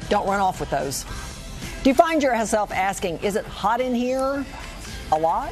Don't run off with those. Do you find yourself asking, is it hot in here? A lot?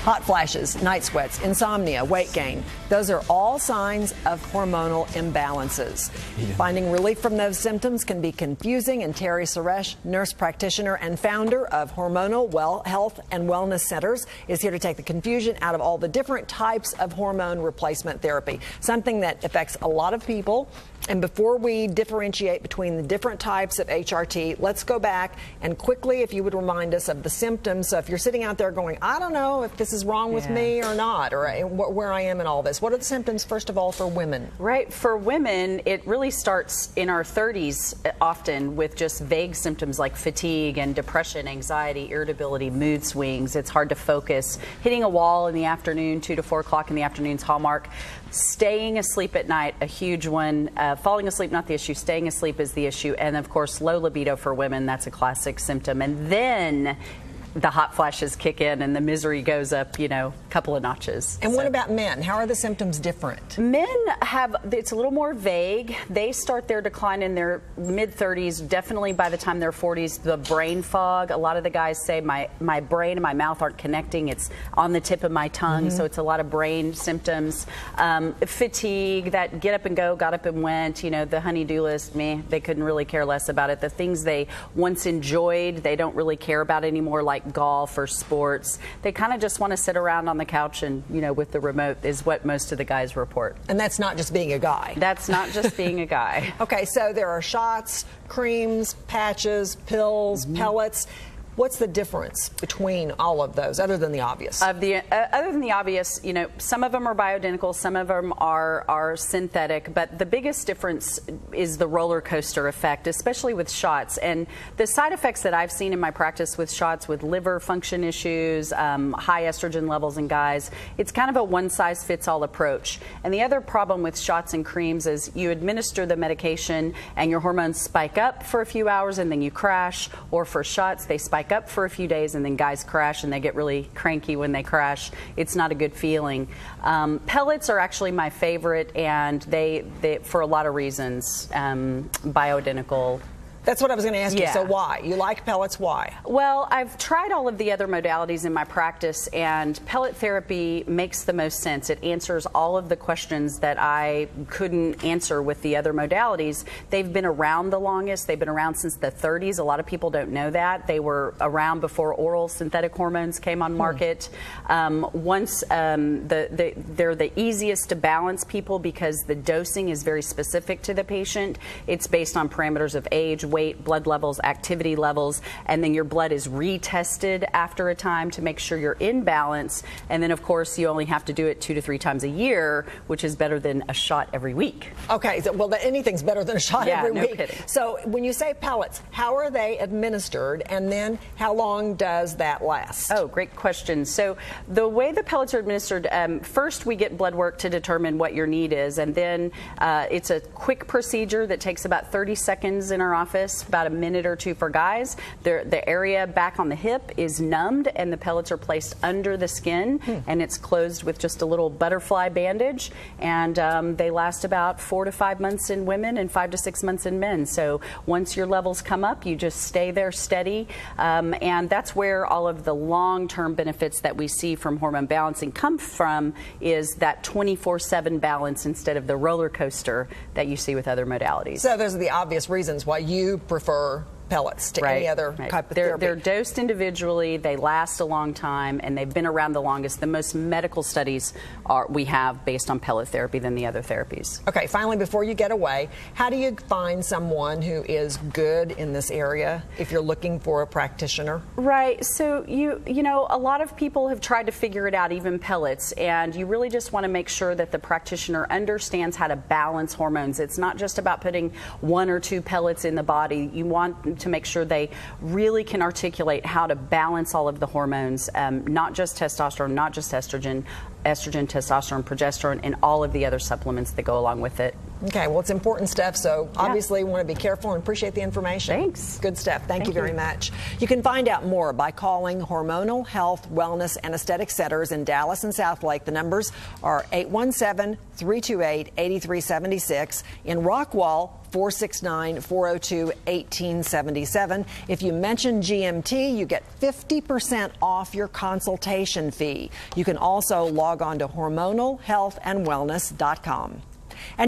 Hot flashes, night sweats, insomnia, weight gain. Those are all signs of hormonal imbalances. Yeah. Finding relief from those symptoms can be confusing, and Terry Suresh, nurse practitioner and founder of Hormonal Health and Wellness Centers, is here to take the confusion out of all the different types of hormone replacement therapy, something that affects a lot of people. And before we differentiate between the different types of HRT, let's go back and quickly, if you would remind us of the symptoms. So if you're sitting out there going, I don't know if this is wrong with me or not, or where I am in all this, what are the symptoms, first of all, for women? Right. For women, it really starts in our 30s often with just vague symptoms like fatigue and depression, anxiety, irritability, mood swings. It's hard to focus. Hitting a wall in the afternoon, 2 to 4 o'clock in the afternoon's hallmark. Staying asleep at night, a huge one. Falling asleep, not the issue. Staying asleep is the issue. And of course, low libido for women, that's a classic symptom. And then the hot flashes kick in and the misery goes up, a couple of notches. And what about men? How are the symptoms different? Men it's a little more vague. They start their decline in their mid-30s, definitely by the time they're 40s. The brain fog, a lot of the guys say my brain and my mouth aren't connecting. It's on the tip of my tongue, so it's a lot of brain symptoms. Fatigue, that get up and go, got up and went, the honey-do list, they couldn't really care less about it. The things they once enjoyed, they don't really care about anymore, like golf or sports. They kind of just want to sit around on the couch and, with the remote, is what most of the guys report. And that's not just being a guy. That's not just being a guy. Okay, so there are shots, creams, patches, pills, pellets. What's the difference between all of those, other than the obvious? Other than the obvious, some of them are bioidentical, some of them are synthetic, but the biggest difference is the roller coaster effect, especially with shots. And the side effects that I've seen in my practice with shots, with liver function issues, high estrogen levels in guys, it's kind of a one-size-fits-all approach. And the other problem with shots and creams is you administer the medication and your hormones spike up for a few hours and then you crash, or for shots, they spike up for a few days and then guys crash and they get really cranky when they crash. It's not a good feeling. Pellets are actually my favorite, and they for a lot of reasons, bioidentical. That's what I was going to ask you. So why? You like pellets, why? Well, I've tried all of the other modalities in my practice, and pellet therapy makes the most sense. It answers all of the questions that I couldn't answer with the other modalities. They've been around the longest. They've been around since the 30s. A lot of people don't know that. They were around before oral synthetic hormones came on market. They're the easiest to balance people because the dosing is very specific to the patient. It's based on parameters of age, weight, blood levels, activity levels, and then your blood is retested after a time to make sure you're in balance. And then, of course, you only have to do it 2 to 3 times a year, which is better than a shot every week. Okay, well, anything's better than a shot every week. Kidding. So when you say pellets, how are they administered, and then how long does that last? Oh, great question. So the way the pellets are administered, first we get blood work to determine what your need is, and then it's a quick procedure that takes about 30 seconds in our office. About a minute or 2 for guys. The area back on the hip is numbed and the pellets are placed under the skin, and it's closed with just a little butterfly bandage, and they last about 4 to 5 months in women and 5 to 6 months in men. So once your levels come up, you just stay there steady, and that's where all of the long-term benefits that we see from hormone balancing come from, is that 24/7 balance instead of the roller coaster that you see with other modalities. So those are the obvious reasons why you prefer pellets to any other type of therapy. They're dosed individually, they last a long time, and they've been around the longest. The most medical studies we have based on pellet therapy than the other therapies. Okay, finally, before you get away, how do you find someone who is good in this area if you're looking for a practitioner? Right, so you know, a lot of people have tried to figure it out, even pellets, and you really just want to make sure that the practitioner understands how to balance hormones. It's not just about putting 1 or 2 pellets in the body. You want to make sure they really can articulate how to balance all of the hormones, not just testosterone, not just estrogen, testosterone, progesterone, and all of the other supplements that go along with it. Okay, well, it's important stuff, so obviously we want to be careful and appreciate the information. Thanks. Good stuff. Thank you very much. You can find out more by calling Hormonal Health, Wellness, and Aesthetic Centers in Dallas and Southlake. The numbers are 817-328-8376. In Rockwall, 469-402-1877. If you mention GMT, you get 50% off your consultation fee. You can also log on to hormonalhealthandwellness.com.